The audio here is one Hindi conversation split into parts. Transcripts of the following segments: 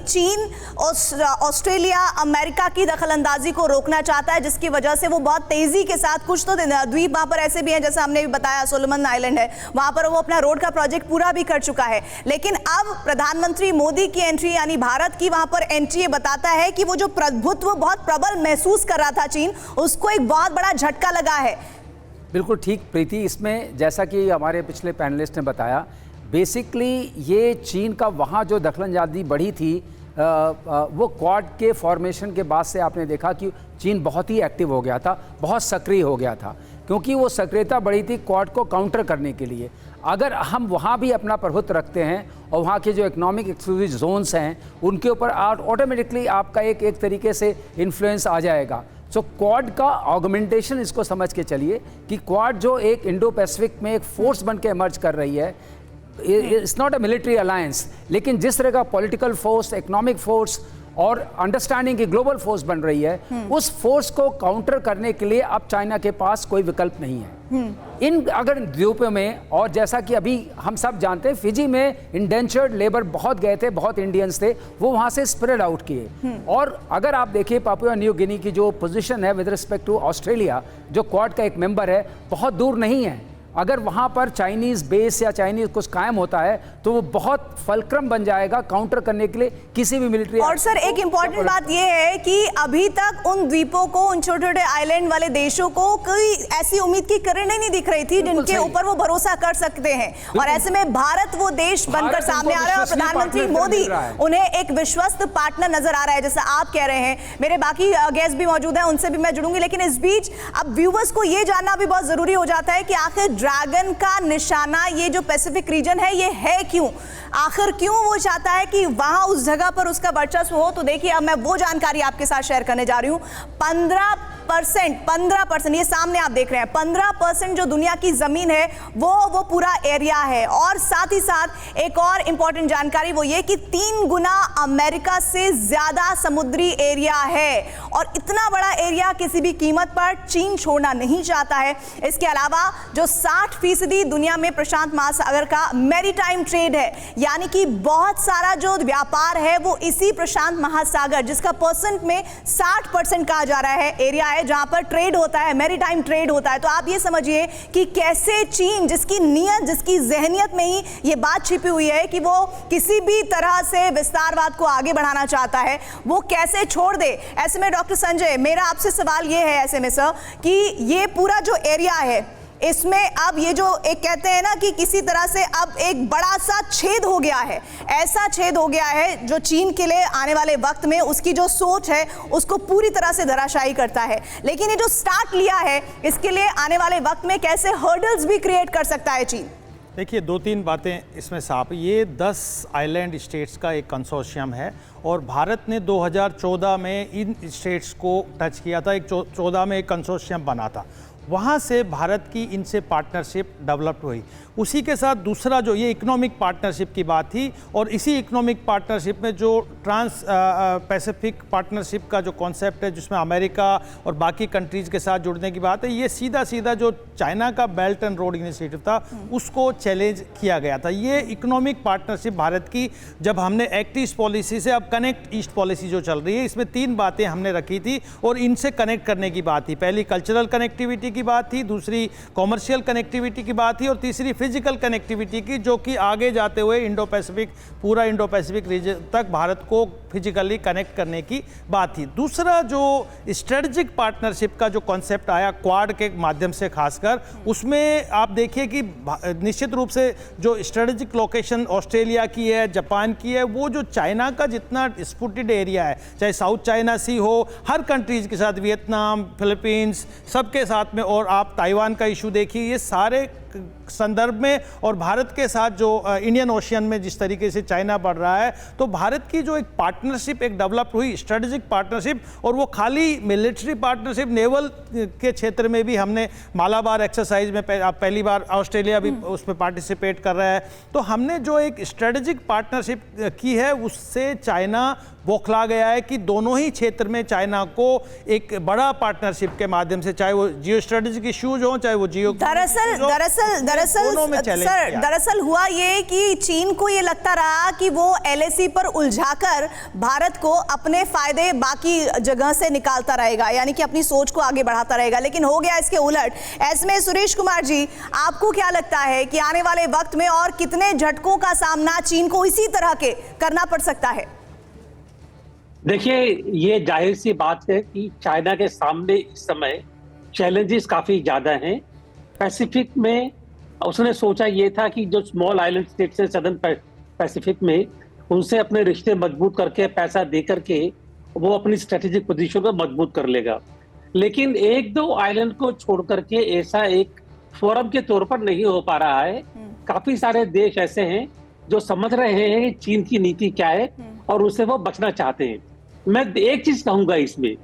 चीन ऑस्ट्रेलिया अमेरिका की दखलंदाजी को रोकना चाहता है, जिसकी वजह से वो बहुत तेजी के साथ, कुछ तो द्वीप वहां पर ऐसे भी हैं जैसे हमने भी बताया सोलोमन आइलैंड है, वहां पर वो अपना रोड का प्रोजेक्ट पूरा भी कर चुका है। लेकिन अब प्रधानमंत्री मोदी की एंट्री यानी भारत की वहां पर एंट्री ये बताता है कि वो जो प्रभुत्व बहुत प्रबल महसूस कर रहा था चीन, उसको एक बहुत बड़ा झटका लगा है। बिल्कुल ठीक प्रीति, इसमें जैसा कि हमारे पिछले पैनलिस्ट ने बताया, बेसिकली ये चीन का वहाँ जो दखलंदाजी बढ़ी थी वो क्वाड के फॉर्मेशन के बाद से आपने देखा कि चीन बहुत ही एक्टिव हो गया था, बहुत सक्रिय हो गया था, क्योंकि वो सक्रियता बढ़ी थी क्वाड को काउंटर करने के लिए। अगर हम वहाँ भी अपना प्रभुत्व रखते हैं और वहाँ के जो इकोनॉमिक एक्सक्लूसिव जोन्स हैं उनके ऊपर ऑटोमेटिकली आपका एक तरीके से इन्फ्लुएंस आ जाएगा। सो क्वाड का ऑगमेंटेशन, इसको समझ के चलिए कि क्वाड जो एक इंडो पैसिफिक में एक फोर्स बन के इमर्ज कर रही है, it's not a military alliance, लेकिन जिस तरह का पॉलिटिकल फोर्स, इकोनॉमिक फोर्स और अंडरस्टैंडिंग की ग्लोबल फोर्स बन रही है, उस फोर्स को काउंटर करने के लिए अब चाइना के पास कोई विकल्प नहीं है। इन अगर द्वीपों में, और जैसा कि अभी हम सब जानते हैं फिजी में इंडेंचर्ड लेबर बहुत गए थे, बहुत इंडियंस थे, वो वहाँ से स्प्रेड आउट किए। और अगर आप देखिए पापुआ न्यू गिनी की जो पोजीशन है विद रिस्पेक्ट टू ऑस्ट्रेलिया, जो क्वाड का एक मेंबर है, बहुत दूर नहीं है। अगर वहाँ पर चाइनीज़ बेस या चाइनीज़ कुछ कायम होता है तो वो बहुत फलक्रम बन जाएगा काउंटर करने के लिए किसी भी मिलिट्री। और सर एक इंपॉर्टेंट बात ये है कि अभी तक उन द्वीपों को, उन छोटे छोटे आइलैंड वाले देशों को कोई ऐसी उम्मीद की किरणें नहीं दिख रही थी जिनके ऊपर वो भरोसा कर सकते हैं। और ऐसे में भारत वो देश बनकर सामने आ रहा है और प्रधानमंत्री मोदी उन्हें एक विश्वस्त पार्टनर नजर आ रहा है, जैसा आप कह रहे हैं। मेरे बाकी गेस्ट भी मौजूद हैं, उनसे भी मैं जुड़ूंगी, लेकिन इस बीच अब व्यूवर्स को ये जानना भी बहुत जरूरी हो जाता है कि आखिर ड्रैगन का निशाना ये जो पैसिफिक रीजन है ये है क्यों, आखिर क्यों वो चाहता है कि वहां उस जगह पर उसका वर्चस्व हो। तो देखिए अब मैं वो जानकारी आपके साथ शेयर करने जा रही हूं। 15% ये सामने आप देख रहे हैं, 15% जो दुनिया की जमीन है वो पूरा एरिया है। और साथ ही साथ एक और इंपॉर्टेंट जानकारी वो ये कि 3 गुना अमेरिका से ज्यादा समुद्री एरिया है, और इतना बड़ा एरिया किसी भी कीमत पर चीन छोड़ना नहीं चाहता है। इसके अलावा जो 60% दुनिया में प्रशांत महासागर का मैरीटाइम ट्रेड है, यानी कि बहुत सारा जो व्यापार है वो इसी प्रशांत महासागर, जिसका परसेंट में 60% कहा जा रहा है, एरिया है जहां पर ट्रेड होता है, मैरीटाइम ट्रेड होता है। तो आप ये समझिए कि कैसे चीन, जिसकी नीयत, जिसकी जहनियत में ही ये बात छिपी हुई है कि वो किसी भी तरह से विस्तारवाद को आगे बढ़ाना चाहता है, वो कैसे छोड़ दे। ऐसे में डॉक्टर संजय, मेरा आपसे सवाल ये है ऐसे में सर कि ये पूरा जो एरिया है इसमें अब ये जो एक कहते हैं ना कि किसी तरह से अब एक बड़ा सा छेद हो गया है, ऐसा छेद हो गया है जो चीन के लिए आने वाले वक्त में उसकी जो सोच है उसको पूरी तरह से धराशायी करता है। लेकिन ये जो स्टार्ट लिया है इसके लिए आने वाले वक्त में कैसे हर्डल्स भी क्रिएट कर सकता है चीन। देखिए 2-3 बातें इसमें साफ, ये 10 आइलैंड स्टेट्स का एक कंसोर्शियम है और भारत ने 2014 में इन स्टेट्स को टच किया था। 14 में एक कंसोर्शियम बना था, वहाँ से भारत की इनसे पार्टनरशिप डेवलप हुई। उसी के साथ दूसरा जो ये इकोनॉमिक पार्टनरशिप की बात थी, और इसी इकोनॉमिक पार्टनरशिप में जो ट्रांस पैसिफिक पार्टनरशिप का जो कॉन्सेप्ट है, जिसमें अमेरिका और बाकी कंट्रीज़ के साथ जुड़ने की बात है, ये सीधा सीधा जो चाइना का बेल्ट एंड रोड इनिशिएटिव था उसको चैलेंज किया गया था। ये इकोनॉमिक पार्टनरशिप भारत की, जब हमने एक्ट ईस्ट पॉलिसी से अब कनेक्ट ईस्ट पॉलिसी जो चल रही है, इसमें 3 बातें हमने रखी थी और इनसे कनेक्ट करने की बात थी। पहली कल्चरल कनेक्टिविटी की बात थी, दूसरी कॉमर्शियल कनेक्टिविटी की बात थी और तीसरी फिजिकल कनेक्टिविटी की, जो कि आगे जाते हुए इंडो पैसिफिक, पूरा इंडो पैसिफिक रीजन तक भारत को फिजिकली कनेक्ट करने की बात थी। दूसरा जो स्ट्रेटेजिक पार्टनरशिप का जो कॉन्सेप्ट आया क्वाड के माध्यम से, खासकर उसमें आप देखिए कि निश्चित रूप से जो स्ट्रेटेजिक लोकेशन ऑस्ट्रेलिया की है, जापान की है, वो जो चाइना का जितना डिस्प्यूटेड एरिया है, चाहे साउथ चाइना सी हो, हर कंट्रीज के साथ, वियतनाम, फिलीपींस, सबके साथ में, और आप ताइवान का इशू देखिए, ये सारे संदर्भ में, और भारत के साथ जो इंडियन ओशियन में जिस तरीके से चाइना बढ़ रहा है, तो भारत की जो एक पार्टनरशिप एक डेवलप हुई, स्ट्रेटेजिक पार्टनरशिप, और वो खाली मिलिट्री पार्टनरशिप, नेवल के क्षेत्र में भी हमने मालाबार एक्सरसाइज में पहली बार ऑस्ट्रेलिया भी उसमें पार्टिसिपेट कर रहा है। तो हमने जो एक स्ट्रेटेजिक पार्टनरशिप की है उससे चाइना बौखला गया है कि दोनों ही क्षेत्र में चाइना को एक बड़ा पार्टनरशिप के माध्यम से, चाहे वो जियो स्ट्रेटेजिक इश्यूज हो, चाहे वो जियो, दरअसल दोनों में challenge सर किया। दरअसल हुआ ये कि चीन को ये लगता रहा कि वो एलएसी पर उलझाकर भारत को अपने फायदे बाकी जगह से निकालता रहेगा, यानी कि अपनी सोच को आगे बढ़ाता रहेगा, लेकिन हो गया इसके उलट। ऐसे में सुरेश कुमार जी, आपको क्या लगता है कि आने वाले वक्त में और कितने झटकों का सामना चीन को इसी तरह के करना पड़ सकता है? देखिए, ये जाहिर सी बात है कि चाइना के सामने इस समय चैलेंजेस काफी ज्यादा हैं। पैसिफिक में उसने सोचा ये था कि जो स्मॉल आइलैंड स्टेट्स हैं सदर्न पैसिफिक में, उनसे अपने रिश्ते मजबूत करके, पैसा दे करके वो अपनी स्ट्रेटेजिक पोजीशन को मजबूत कर लेगा। लेकिन एक दो आइलैंड को छोड़ करके ऐसा एक फोरम के तौर पर नहीं हो पा रहा है। काफी सारे देश ऐसे हैं जो समझ रहे हैं कि चीन की नीति क्या है और उससे वो बचना चाहते हैं। मैं एक चीज कहूंगा, इसमें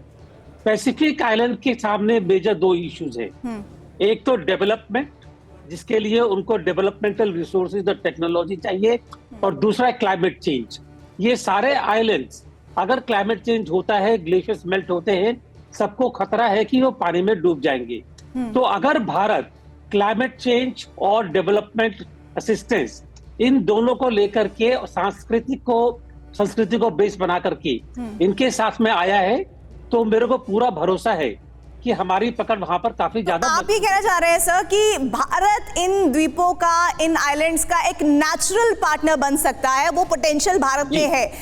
पैसिफिक आइलैंड के सामने मेजर दो इश्यूज हैं। एक तो डेवलपमेंट, जिसके लिए उनको डेवलपमेंटल रिसोर्सेज और टेक्नोलॉजी चाहिए, और दूसरा है क्लाइमेट चेंज। ये सारे आइलैंड्स, अगर क्लाइमेट चेंज होता है, ग्लेशियर्स मेल्ट होते हैं, सबको खतरा है कि वो पानी में डूब जाएंगे। तो अगर भारत क्लाइमेट चेंज और डेवलपमेंट असिस्टेंस, इन दोनों को लेकर के संस्कृति को बेस बना करके इनके साथ में आया है, तो मेरे को पूरा भरोसा है कि हमारी पकड़ वहां पर काफी ज्यादा। आप ये कहना चाह रहे हैं सर कि भारत इन द्वीपों का, इन आइलैंड्स का एक नेचुरल पार्टनर बन सकता है, वो पोटेंशियल भारत में है,